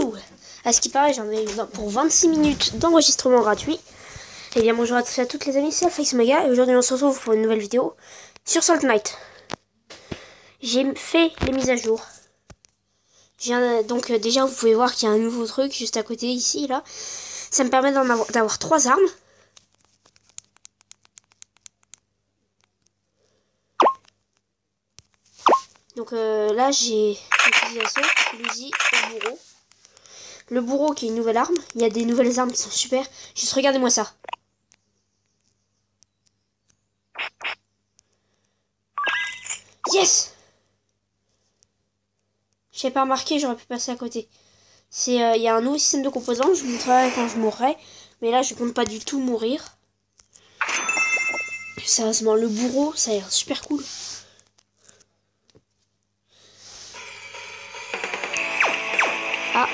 Yo! À ce qui paraît, j'en ai pour 26 minutes d'enregistrement gratuit. Et bien bonjour à tous et à toutes les amis, c'est AlphaXMega et aujourd'hui on se retrouve pour une nouvelle vidéo sur Salt Knight. J'ai fait les mises à jour. Donc déjà vous pouvez voir qu'il y a un nouveau truc juste à côté ici, là. Ça me permet d'avoir 3 armes. Donc là j'ai l'utilisation, l'Uzi et le bourreau. Le bourreau qui est une nouvelle arme. Il y a des nouvelles armes qui sont super. Juste regardez-moi ça. Yes! J'avais pas remarqué, j'aurais pu passer à côté. Il y a un nouveau système de composants, je vous montrerai quand je mourrai. Mais là je compte pas du tout mourir. Sérieusement, le bourreau, ça a l'air super cool. Ah.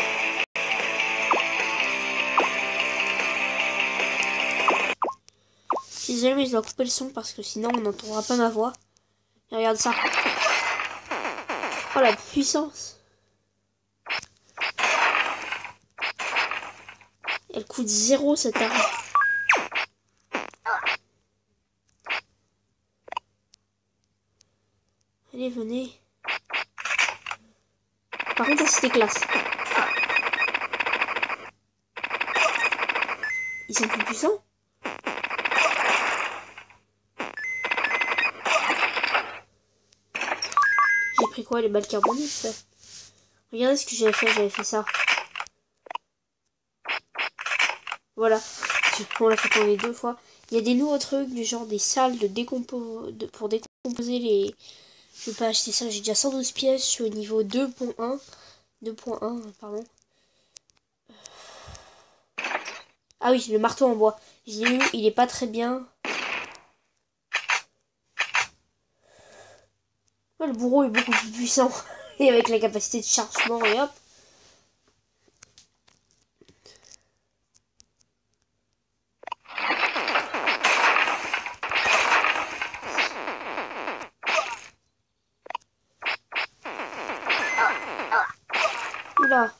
Je suis désolée mais je dois couper le son parce que sinon on n'entendra pas ma voix. Et regarde ça. Oh la puissance. Elle coûte 0 cette arme. Allez, venez. Par contre, ça c'était classe. Ils sont plus puissants. J'ai pris quoi, les balles carboniques? Regardez ce que j'avais fait ça. Voilà, on l'a fait tourner 2 fois. Il y a des nouveaux trucs du genre des salles pour décomposer les... Je vais pas acheter ça, j'ai déjà 112 pièces, je suis au niveau 2.1. 2.1, pardon. Ah oui, le marteau en bois. Je l'ai eu, il est pas très bien. Ouais, le bourreau est beaucoup plus puissant. Et avec la capacité de chargement, et hop. Oula.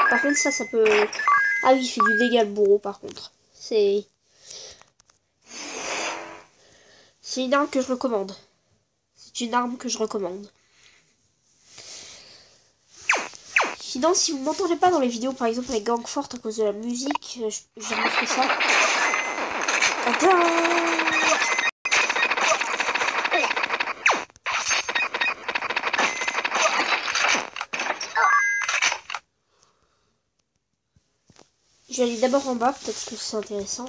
Par contre, ça peut... Ah oui, il fait du dégât le bourreau, par contre. C'est une arme que je recommande. C'est une arme que je recommande. Sinon, si vous ne m'entendez pas dans les vidéos, par exemple avec Gangfort à cause de la musique, j'ai remarqué ça. Attends. Je vais aller d'abord en bas, peut-être que c'est intéressant.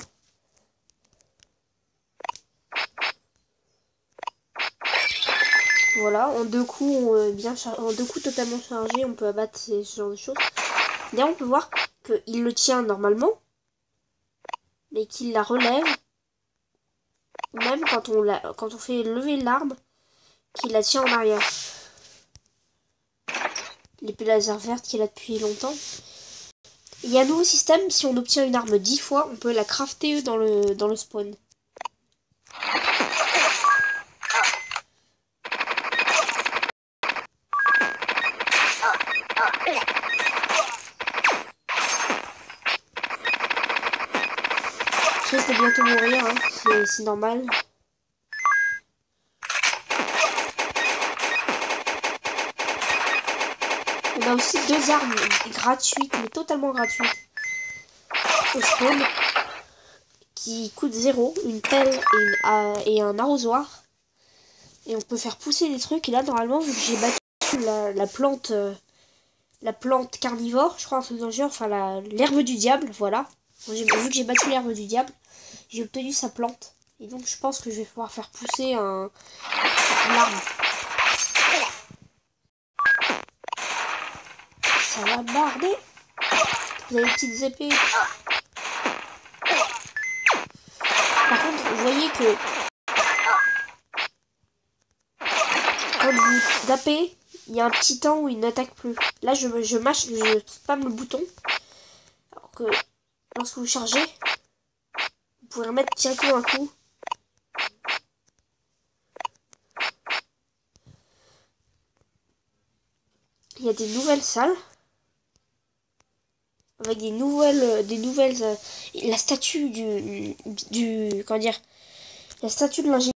Voilà, en 2 coups, en 2 coups totalement chargés, on peut abattre ce genre de choses. D'ailleurs, on peut voir qu'il le tient normalement, mais qu'il la relève, ou même quand on fait lever l'arme, qu'il la tient en arrière. L'épée laser verte qu'il a depuis longtemps. Il y a un nouveau système, si on obtient une arme 10 fois, on peut la crafter dans le spawn. Je risque de bientôt mourir, hein, c'est normal. On a aussi 2 armes gratuites, mais totalement gratuites, au spawn, qui coûtent 0, une pelle et un arrosoir. Et on peut faire pousser des trucs, et là, normalement, vu que j'ai battu la plante carnivore, je crois, un truc dans le genre, enfin, l'herbe du diable, voilà. Vu que j'ai battu l'herbe du diable, j'ai obtenu sa plante. Et donc, je pense que je vais pouvoir faire pousser une arme. Ça va barder. Vous avez des petites épées. Par contre, vous voyez que quand vous tapez, il y a un petit temps où il n'attaque plus. Là, je spam le bouton. Alors que lorsque vous chargez, vous pouvez remettre directement un coup. Il y a des nouvelles salles. Avec des nouvelles, la statue comment dire, la statue de l'ingénieur,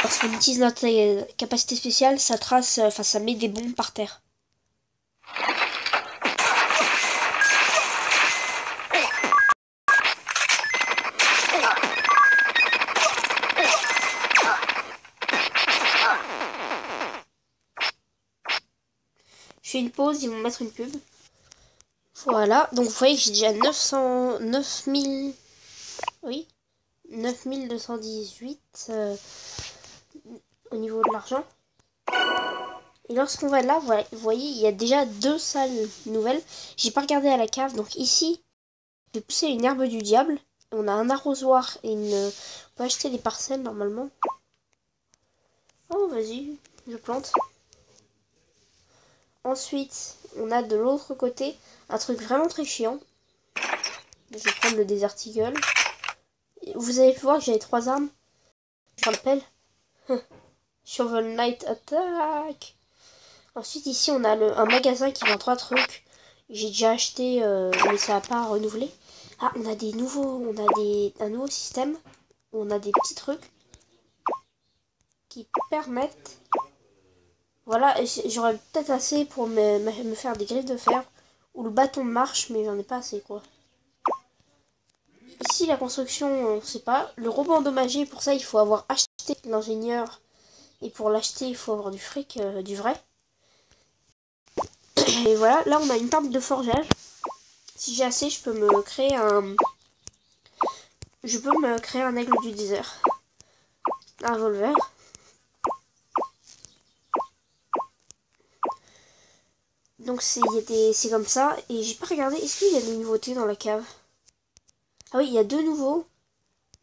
parce qu'on utilise notre capacité spéciale, ça trace, enfin ça met des bombes par terre. Je fais une pause, ils vont mettre une pub. Voilà, donc vous voyez que j'ai déjà 9000, oui, 9218 au niveau de l'argent. Et lorsqu'on va là, voilà, vous voyez, il y a déjà 2 salles nouvelles. J'ai pas regardé à la cave, donc ici, je vais pousser une herbe du diable. On a un arrosoir et on peut acheter des parcelles normalement. Oh, vas-y, je plante. Ensuite, on a de l'autre côté un truc vraiment très chiant. Je vais prendre le Desert Eagle. Vous avez pu voir que j'avais 3 armes. Je rappelle. Shovel Knight Attack. Ensuite, ici, on a un magasin qui vend 3 trucs. J'ai déjà acheté, mais ça n'a pas renouvelé. Ah, on a des nouveaux. On a un nouveau système. Où on a des petits trucs qui permettent. Voilà, j'aurais peut-être assez pour me faire des griffes de fer. Ou le bâton de marche, mais j'en ai pas assez, quoi. Ici, la construction, on sait pas. Le robot endommagé, pour ça, il faut avoir acheté l'ingénieur. Et pour l'acheter, il faut avoir du fric, du vrai. Et voilà, là, on a une table de forgeage. Si j'ai assez, je peux me créer un... Je peux me créer un aigle du désert. Un revolver. Donc c'est comme ça. Et j'ai pas regardé, est-ce qu'il y a des nouveautés dans la cave? Ah oui, il y a 2 nouveaux.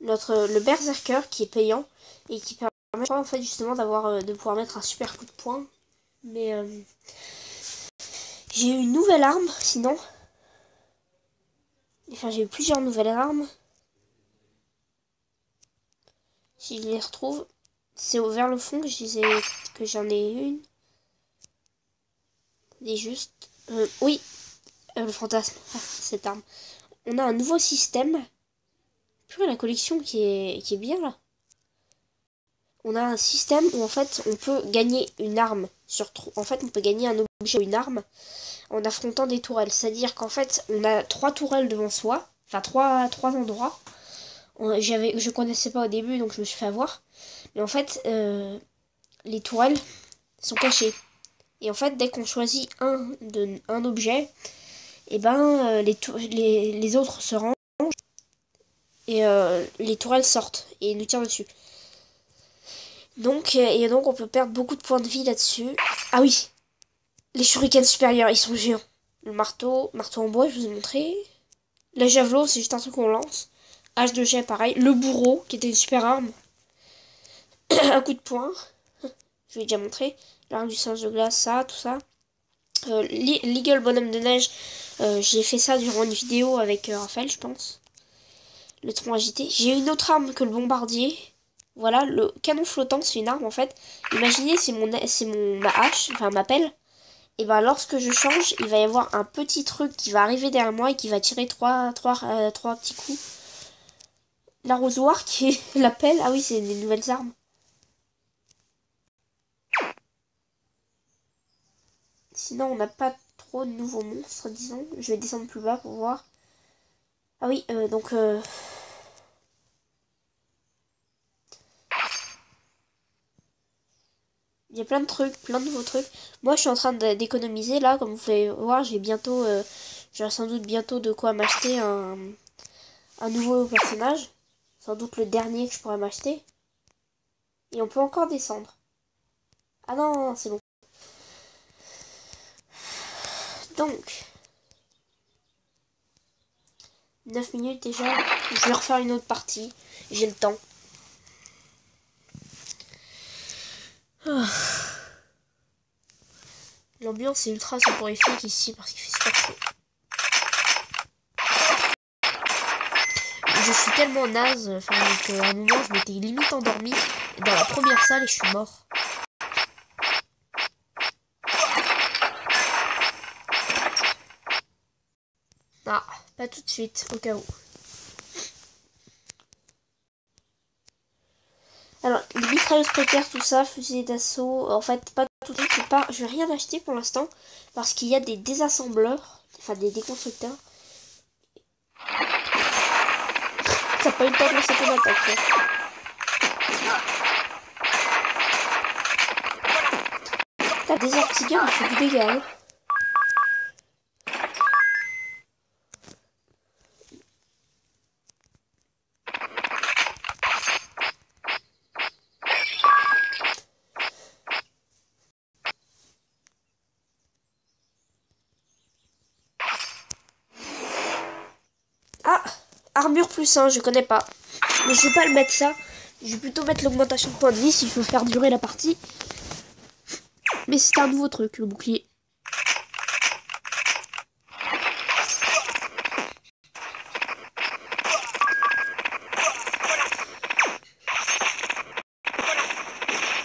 Le berserker qui est payant. Et qui permet en fait justement de pouvoir mettre un super coup de poing. Mais j'ai eu une nouvelle arme sinon. Enfin j'ai eu plusieurs nouvelles armes. Si je les retrouve. C'est vers le fond que j'en ai une. Et juste. Oui, le fantasme. Ah, cette arme. On a un nouveau système. Purée, la collection qui est bien là. On a un système où en fait on peut gagner une arme en fait on peut gagner un objet ou une arme en affrontant des tourelles. C'est-à-dire qu'en fait on a 3 tourelles devant soi. Enfin 3 endroits. Je connaissais pas au début donc je me suis fait avoir. Mais en fait les tourelles sont cachées. Et en fait dès qu'on choisit un objet, et ben les autres se rangent et les tourelles sortent et nous tirent dessus. Donc on peut perdre beaucoup de points de vie là-dessus. Ah oui, les shurikens supérieurs, ils sont géants. Le marteau en bois, je vous ai montré. La javelot, c'est juste un truc qu'on lance. Hache de jet, pareil. Le bourreau, qui était une super arme. Un coup de poing. Je vous ai déjà montré. L'arme du singe de glace, ça, tout ça. L'Eagle bonhomme de neige, j'ai fait ça durant une vidéo avec Raphaël, je pense. Le tronc agité. J'ai une autre arme que le bombardier. Voilà, le canon flottant, c'est une arme en fait. Imaginez, c'est ma hache, enfin ma pelle. Et ben lorsque je change, il va y avoir un petit truc qui va arriver derrière moi et qui va tirer trois petits coups. L'arrosoir qui est la pelle. Ah oui, c'est des nouvelles armes. Sinon, on n'a pas trop de nouveaux monstres, disons. Je vais descendre plus bas pour voir. Ah oui, donc... Il y a plein de trucs, plein de nouveaux trucs. Moi, je suis en train d'économiser là, comme vous pouvez voir. J'aurai sans doute bientôt de quoi m'acheter un nouveau personnage. Sans doute le dernier que je pourrais m'acheter. Et on peut encore descendre. Ah non, c'est bon. Donc, 9 minutes déjà. Je vais refaire une autre partie. J'ai le temps. L'ambiance est ultra soporifique ici parce qu'il fait super chaud. Je suis tellement naze, enfin, qu'à un moment, je m'étais limite endormie dans la première salle et je suis mort. Ah, pas tout de suite, au cas où. Alors, les mitrailleuses précaires, tout ça, fusils d'assaut, en fait, pas tout de suite, pas, je vais rien acheter pour l'instant, parce qu'il y a des désassembleurs, enfin des déconstructeurs. Ça n'a pas eu le temps de lancer ton attaque, T'as des artilleurs, il fait du dégât, hein. Ah, armure plus 1, je connais pas. Mais je vais pas le mettre ça. Je vais plutôt mettre l'augmentation de points de vie s'il faut faire durer la partie. Mais c'est un nouveau truc, le bouclier.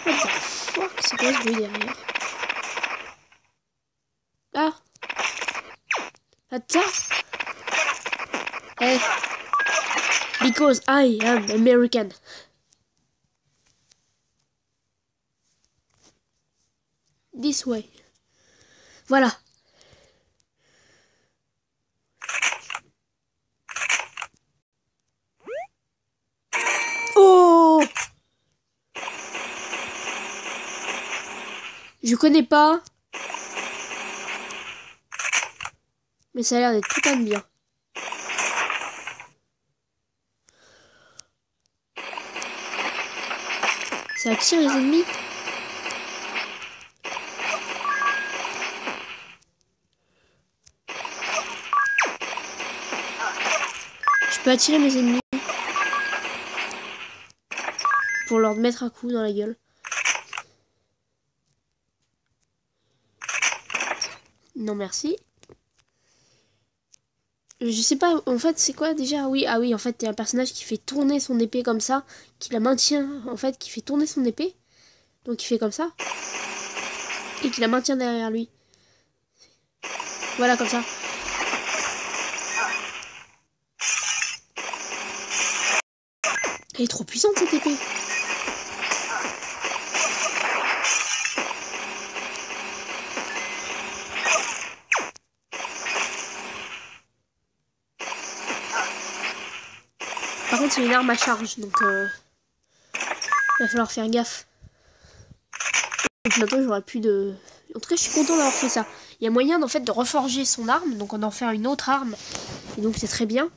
What the fuck, c'est quoi ce bruit derrière? Ah, attends. Hey, because I am American. This way. Voilà. Oh! Je connais pas. Mais ça a l'air d'être putain de bien. Ça attire les ennemis. Je peux attirer mes ennemis. Pour leur mettre un coup dans la gueule. Non merci. Je sais pas, en fait, c'est quoi déjà? Oui, ah oui, en fait, il y a un personnage qui fait tourner son épée comme ça, qui la maintient, en fait, qui fait tourner son épée. Donc il fait comme ça. Et qui la maintient derrière lui. Voilà, comme ça. Elle est trop puissante, cette épée. Par contre, c'est une arme à charge, donc il va falloir faire gaffe. Donc bientôt, j'aurai plus de... En tout cas, je suis content d'avoir fait ça. Il y a moyen, en fait, de reforger son arme, donc on en faire une autre arme. Et donc, c'est très bien.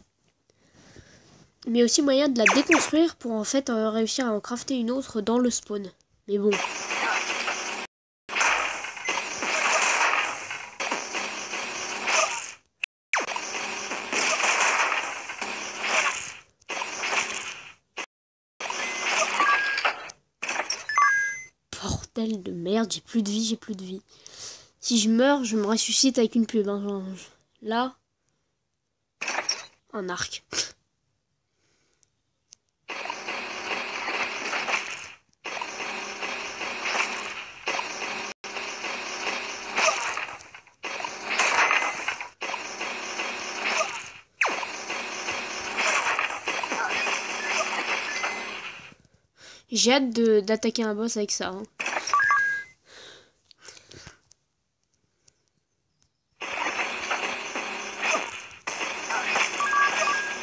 Mais aussi moyen de la déconstruire pour, en fait, réussir à en crafter une autre dans le spawn. Mais bon... Bordel de merde, j'ai plus de vie, j'ai plus de vie. Si je meurs, je me ressuscite avec une pub. Hein. Genre, là, un arc. J'ai hâte d'attaquer un boss avec ça. Hein.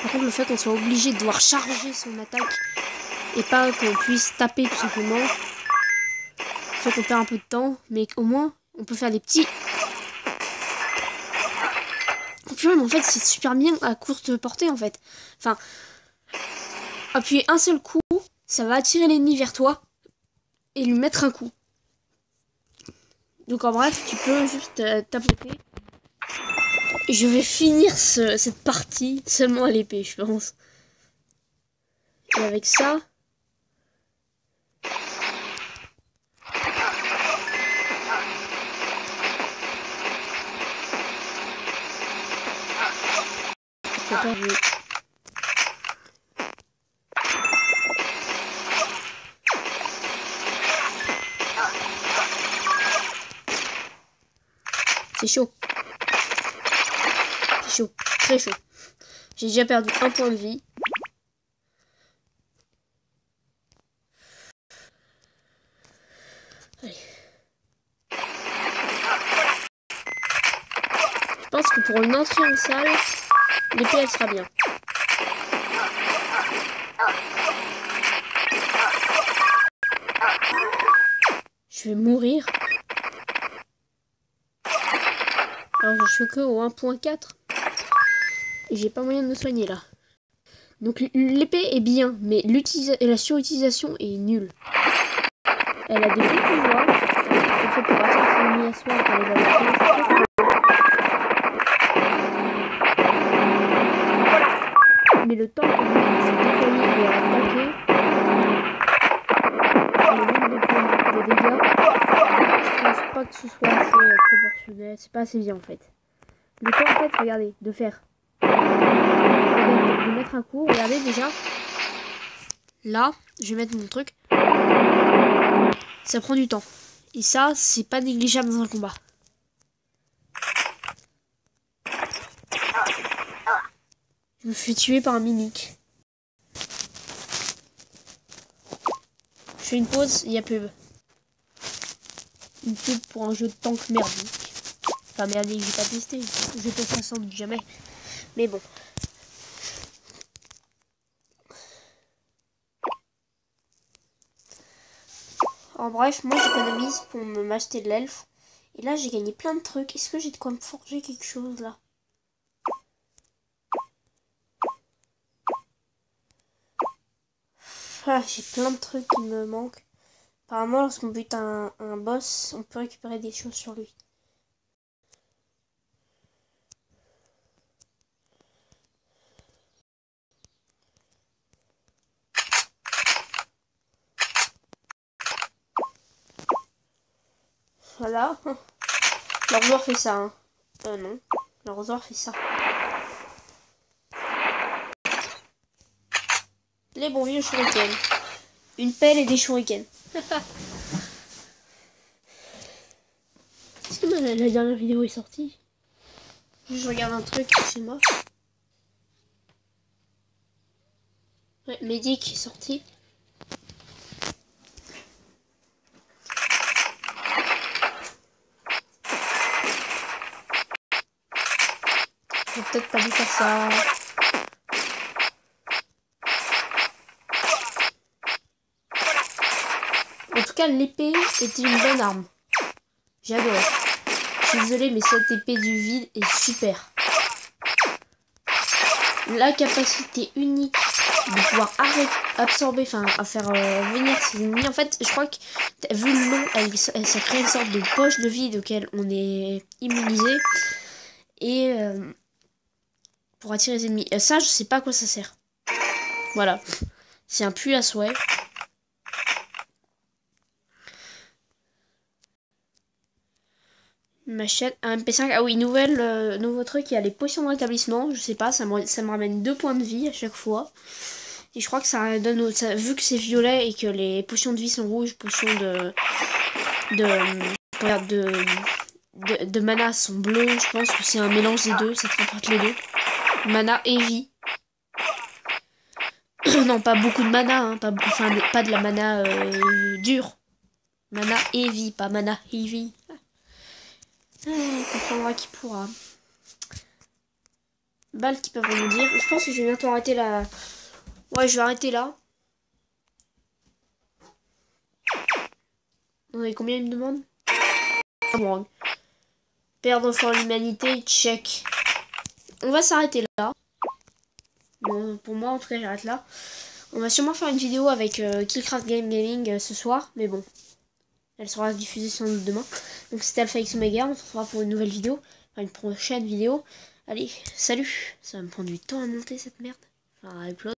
Par contre, le fait qu'on soit obligé de devoir charger son attaque et pas qu'on puisse taper tout simplement, fait qu'on perd un peu de temps, mais au moins on peut faire des petits. Et puis même en fait c'est super bien à courte portée en fait. Enfin, appuyer un seul coup, ça va attirer l'ennemi vers toi et lui mettre un coup. Donc en bref, tu peux juste tapoter. Je vais finir cette partie seulement à l'épée, je pense. Et avec ça... J'ai perdu. C'est chaud. C'est chaud. Très chaud. J'ai déjà perdu un point de vie. Allez. Je pense que pour une entrée en salle, l'épée elle sera bien. Je vais mourir. Alors je suis que au 1.4. Et j'ai pas moyen de me soigner là. Donc l'épée est bien, mais la surutilisation est nulle. Elle a des bons pouvoirs. Le fait pour atteindre son ennemi à soi quand elle va l'attaquer. Mais le temps que lui s'est déployé et a attaqué, le nombre de dégâts, je pense pas que ce soit assez proportionnel. C'est pas assez bien en fait. Le temps en fait, regardez, de faire. De mettre un coup, regardez déjà. Là, je vais mettre mon truc. Ça prend du temps. Et ça, c'est pas négligeable dans un combat. Je me fais tuer par un mimique. Je fais une pause, il y a pub. Une pub pour un jeu de tank merdique. Enfin merdique, j'ai pas testé. Je teste ça sans doute jamais. Mais bon. En bref, moi j'économise pour m'acheter de l'elfe. Et là j'ai gagné plein de trucs. Est-ce que j'ai de quoi me forger quelque chose là? Ah, j'ai plein de trucs qui me manquent. Apparemment lorsqu'on bute un boss, on peut récupérer des choses sur lui. Voilà. L'arrosoir fait ça. Hein. Non. L'arrosoir fait ça. Les bons vieux shurikens. Une pelle et des shurikens. Est-ce que la dernière vidéo est sortie? Je regarde un truc chez moi. Ouais, Medic est sorti. J'ai peut-être pas dû faire ça. En tout cas, l'épée était une bonne arme. J'ai adoré. Je suis désolée, mais cette épée du vide est super. La capacité unique de pouvoir absorber, enfin, à faire venir ses ennemis. En fait, je crois que, vu le nom, ça crée une sorte de poche de vide auquel on est immunisé. Et pour attirer les ennemis. Ça, je sais pas à quoi ça sert. Voilà. C'est un puits à souhait. Machette, un MP5. Ah oui, nouveau truc, il y a les potions de rétablissement. Je sais pas, ça me ramène 2 points de vie à chaque fois. Et je crois que ça donne, vu que c'est violet et que les potions de vie sont rouges, potions de mana sont bleues, je pense que c'est un mélange des deux, ça te rapporte les deux. Mana et vie. Non, pas beaucoup de mana, hein, pas de la mana dure. Mana et vie, pas mana et vie. On comprendra qui pourra. Balles qui peuvent nous dire. Je pense que je vais bientôt arrêter la... Ouais, je vais arrêter là. On avait combien il me demande? Bon. Perdre for l'humanité, check. On va s'arrêter là. Bon, pour moi, en tout cas, j'arrête là. On va sûrement faire une vidéo avec Killcraft Gaming ce soir, mais bon. Elle sera diffusée sans doute demain. Donc c'était Alpha X Omega, on se retrouvera pour une nouvelle vidéo. Enfin, une prochaine vidéo. Allez, salut. Ça va me prendre du temps à monter cette merde. Enfin, à upload.